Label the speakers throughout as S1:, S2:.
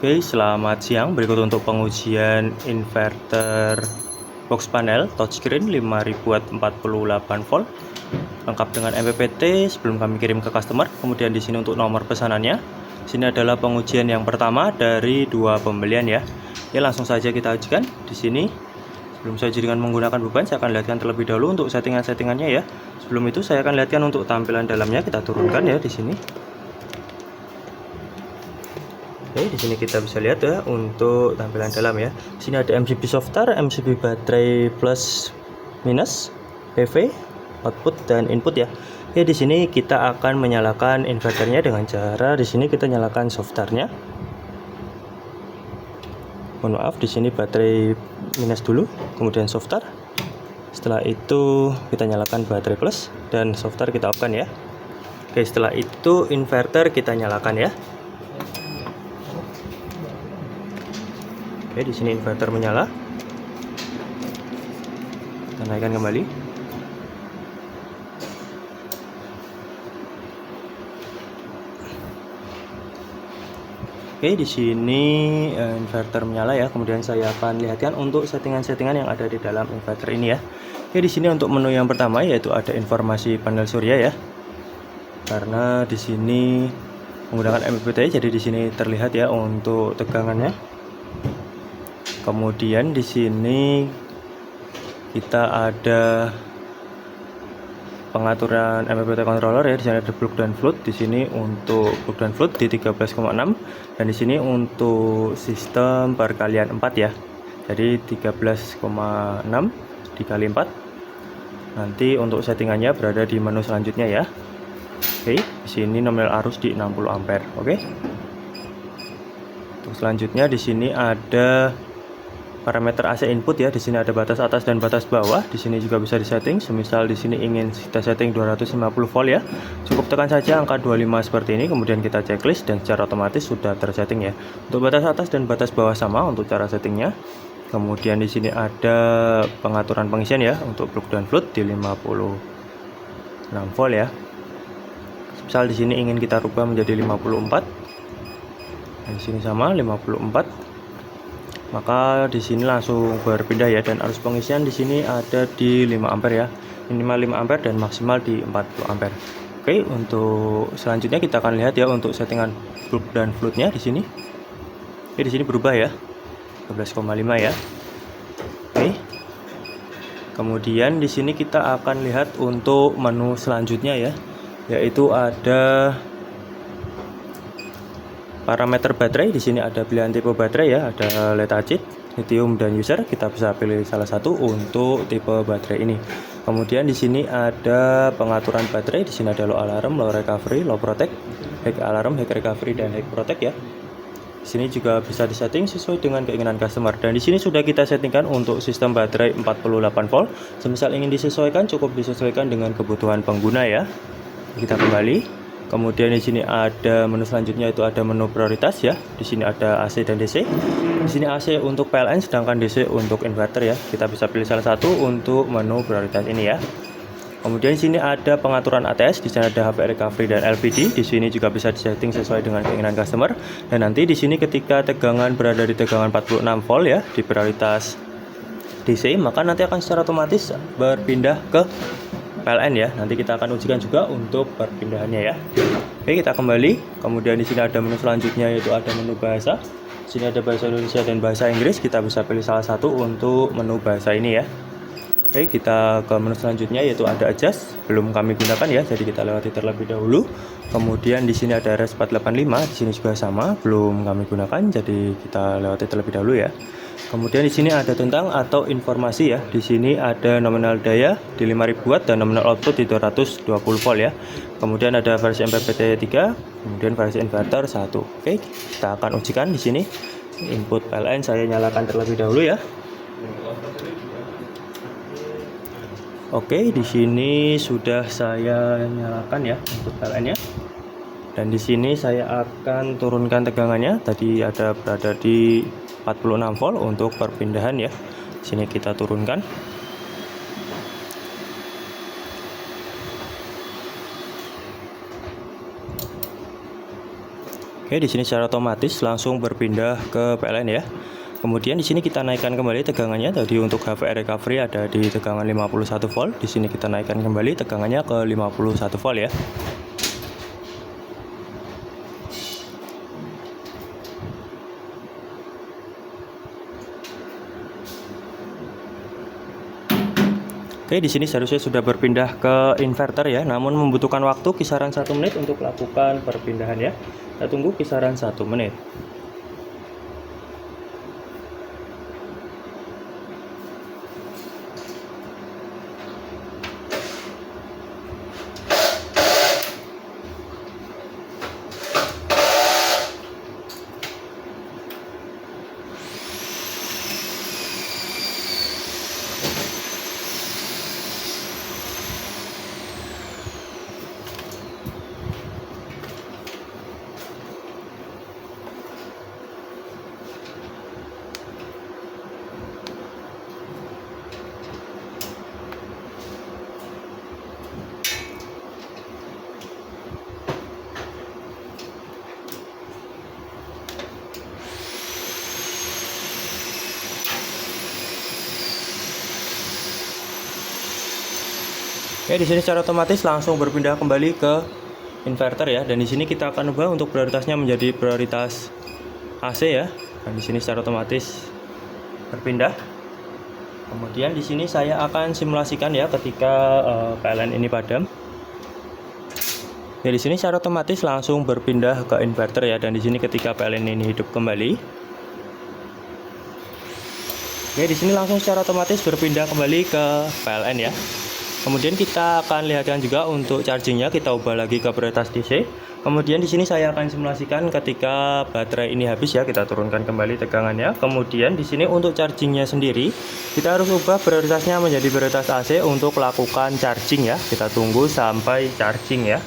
S1: Oke, selamat siang. Berikut untuk pengujian inverter box panel touchscreen 5000 watt 48 volt lengkap dengan MPPT sebelum kami kirim ke customer. Kemudian di sini untuk nomor pesanannya. Sini adalah pengujian yang pertama dari dua pembelian ya. Ya, langsung saja kita ujikan di sini. Sebelum saya uji dengan menggunakan beban, saya akan lihatkan terlebih dahulu untuk settingan-settingannya ya. Sebelum itu saya akan lihatkan untuk tampilan dalamnya, kita turunkan ya di sini. Oke, di sini kita bisa lihat ya untuk tampilan dalam ya. Di sini ada MCB softar, MCB baterai plus minus, PV, output dan input ya. Oke, di sini kita akan menyalakan inverternya dengan cara di sini kita nyalakan softarnya. Mohon maaf, di sini baterai minus dulu, kemudian softar. Setelah itu kita nyalakan baterai plus dan softar kita off kan ya. Oke, setelah itu inverter kita nyalakan ya. Oke, di sini inverter menyala. Kita naikkan kembali. Oke, di sini inverter menyala ya. Kemudian saya akan lihatkan untuk settingan-settingan yang ada di dalam inverter ini ya. Oke, di sini untuk menu yang pertama yaitu ada informasi panel surya ya. Karena di sini menggunakan MPPT, jadi di sini terlihat ya untuk tegangannya. Kemudian di sini kita ada pengaturan MPPT controller ya. Di sini ada plug dan float. Di sini untuk plug dan float di 13,6 dan di sini untuk sistem perkalian 4 ya. Jadi 13,6 dikali 4. Nanti untuk settingannya berada di menu selanjutnya ya. Oke, di sini nominal arus di 60 ampere. Oke. Untuk selanjutnya di sini ada parameter AC input ya. Di sini ada batas atas dan batas bawah. Di sini juga bisa disetting. Semisal di sini ingin kita setting 250 volt ya. Cukup tekan saja angka 25 seperti ini, kemudian kita checklist dan secara otomatis sudah tersetting ya. Untuk batas atas dan batas bawah sama untuk cara settingnya. Kemudian di sini ada pengaturan pengisian ya untuk plug dan float di 56 volt ya. Misal di sini ingin kita rubah menjadi 54. Dan di sini sama 54. Maka di sini langsung berpindah ya, dan arus pengisian di sini ada di 5 ampere ya. Minimal 5 ampere dan maksimal di 40 ampere. Oke, untuk selanjutnya kita akan lihat ya untuk settingan plug dan floatnya di sini. Oke, di sini berubah ya. 12,5 ya. Oke. Kemudian di sini kita akan lihat untuk menu selanjutnya ya, yaitu ada parameter baterai. Di sini ada pilihan tipe baterai ya, ada lead acid, lithium dan user. Kita bisa pilih salah satu untuk tipe baterai ini. Kemudian di sini ada pengaturan baterai. Di sini ada low alarm, low recovery, low protect, high alarm, high recovery dan high protect ya. Di sini juga bisa disetting sesuai dengan keinginan customer. Dan di sini sudah kita settingkan untuk sistem baterai 48 volt. Semisal ingin disesuaikan, cukup disesuaikan dengan kebutuhan pengguna ya. Kita kembali. Kemudian di sini ada menu selanjutnya, itu ada menu prioritas ya. Di sini ada AC dan DC. Di sini AC untuk PLN, sedangkan DC untuk inverter ya. Kita bisa pilih salah satu untuk menu prioritas ini ya. Kemudian di sini ada pengaturan ATS. Di sini ada HP recovery dan LPD. Di sini juga bisa disetting sesuai dengan keinginan customer. Dan nanti di sini ketika tegangan berada di tegangan 46 volt ya, di prioritas DC, maka nanti akan secara otomatis berpindah ke PLN ya. Nanti kita akan ujikan juga untuk perpindahannya ya. Oke, kita kembali. Kemudian di sini ada menu selanjutnya, yaitu ada menu bahasa. Di sini ada bahasa Indonesia dan bahasa Inggris. Kita bisa pilih salah satu untuk menu bahasa ini ya. Oke, kita ke menu selanjutnya, yaitu ada adjust. Belum kami gunakan ya, jadi kita lewati terlebih dahulu. Kemudian di sini ada RS485. Di sini juga sama, belum kami gunakan, jadi kita lewati terlebih dahulu ya. Kemudian di sini ada tentang atau informasi ya. Di sini ada nominal daya di 5000 watt dan nominal output di 220 volt ya. Kemudian ada versi MPPT 3, kemudian versi inverter 1. Oke, kita akan ujikan di sini. Input PLN saya nyalakan terlebih dahulu ya. Oke, di sini sudah saya nyalakan ya input PLN-nya. Dan di sini saya akan turunkan tegangannya. Tadi ada berada di 46 volt untuk perpindahan ya. Sini kita turunkan. Oke, di sini secara otomatis langsung berpindah ke PLN ya. Kemudian di sini kita naikkan kembali tegangannya. Tadi untuk HVR recovery ada di tegangan 51 volt. Di sini kita naikkan kembali tegangannya ke 51 volt ya. Oke, di sini seharusnya sudah berpindah ke inverter ya, namun membutuhkan waktu kisaran 1 menit untuk melakukan perpindahan ya. Kita tunggu kisaran 1 menit. Oke, di sini secara otomatis langsung berpindah kembali ke inverter ya, dan di sini kita akan ubah untuk prioritasnya menjadi prioritas AC ya. Dan di sini secara otomatis berpindah. Kemudian di sini saya akan simulasikan ya ketika PLN ini padam. Ya, di sini secara otomatis langsung berpindah ke inverter ya, dan di sini ketika PLN ini hidup kembali. Oke, di sini langsung secara otomatis berpindah kembali ke PLN ya. Kemudian kita akan lihatkan juga untuk chargingnya, kita ubah lagi ke prioritas DC. Kemudian di sini saya akan simulasikan ketika baterai ini habis ya, kita turunkan kembali tegangannya. Kemudian di sini untuk chargingnya sendiri, kita harus ubah prioritasnya menjadi prioritas AC untuk lakukan charging ya. Kita tunggu sampai charging ya.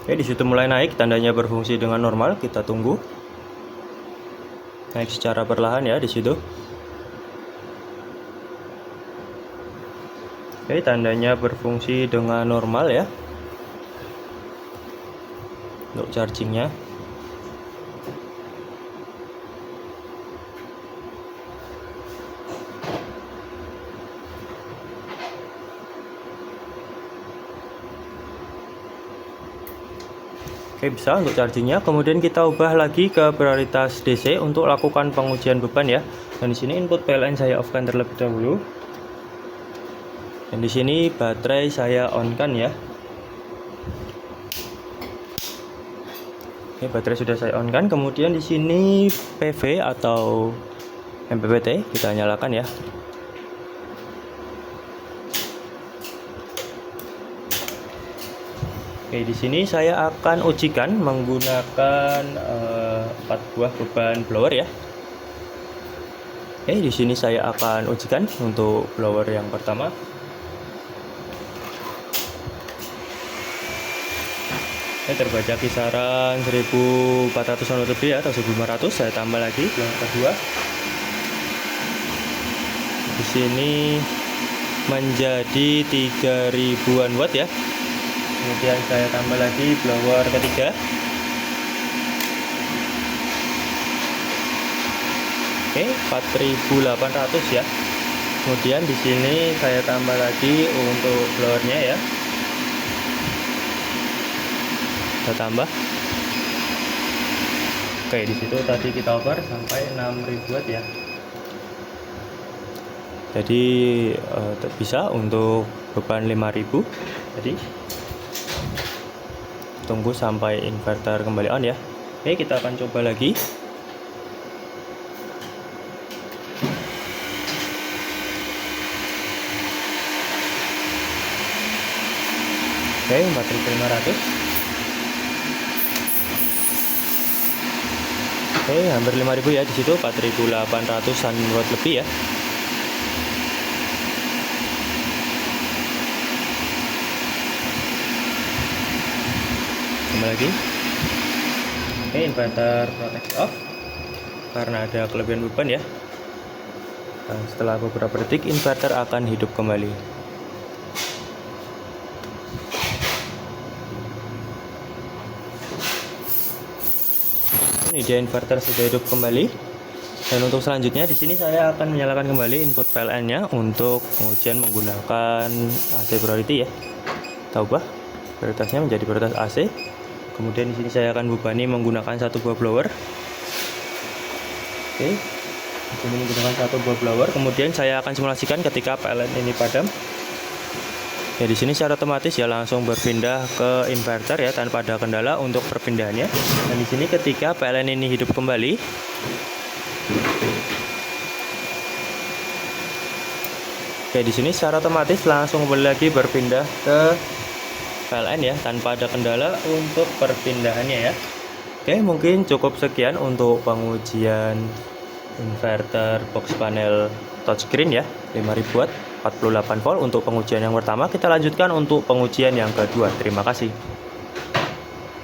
S1: Oke, di situ mulai naik, tandanya berfungsi dengan normal. Kita tunggu. Naik secara perlahan ya di situ. Oke, tandanya berfungsi dengan normal ya. Untuk chargingnya. Oke, bisa untuk chargingnya. Kemudian kita ubah lagi ke prioritas DC untuk lakukan pengujian beban ya. Dan di sini input PLN saya off-kan terlebih dahulu. Dan di sini baterai saya on-kan ya. Oke, baterai sudah saya on-kan. Kemudian di sini PV atau MPPT kita nyalakan ya. Oke, di sini saya akan ujikan menggunakan 4 buah beban blower ya. Oke, di sini saya akan ujikan untuk blower yang pertama. Oke, terbaca kisaran 1400 lebih ya, atau 1500. Saya tambah lagi blower kedua. Di sini menjadi 3000-an watt ya. Kemudian saya tambah lagi blower ketiga. Oke, 4800 ya. Kemudian di sini saya tambah lagi untuk blowernya ya. Kita tambah. Oke, di situ tadi kita over sampai 6000 watt ya. Jadi bisa untuk beban 5000. Jadi tunggu sampai inverter kembali on ya. Oke, kita akan coba lagi. Oke, 4500. Oke, hampir 5000 ya di situ, 4800-an watt lebih ya. Lagi. Oke, inverter protect off karena ada kelebihan beban ya. Dan setelah beberapa detik inverter akan hidup kembali. Ini dia, inverter sudah hidup kembali. Dan untuk selanjutnya di sini saya akan menyalakan kembali input PLN-nya untuk pengujian menggunakan AC priority ya. Kita ubah prioritasnya menjadi prioritas AC. Kemudian di sini saya akan bebani menggunakan satu buah blower. Oke. Di sini menggunakan satu buah blower. Kemudian saya akan simulasikan ketika PLN ini padam. Ya, di sini secara otomatis ya langsung berpindah ke inverter ya tanpa ada kendala untuk perpindahannya. Dan di sini ketika PLN ini hidup kembali, oke, di sini secara otomatis langsung kembali lagi berpindah ke PLN ya tanpa ada kendala untuk perpindahannya ya. Oke, mungkin cukup sekian untuk pengujian inverter box panel touchscreen ya, 5000 watt 48 volt untuk pengujian yang pertama. Kita lanjutkan untuk pengujian yang kedua. Terima kasih.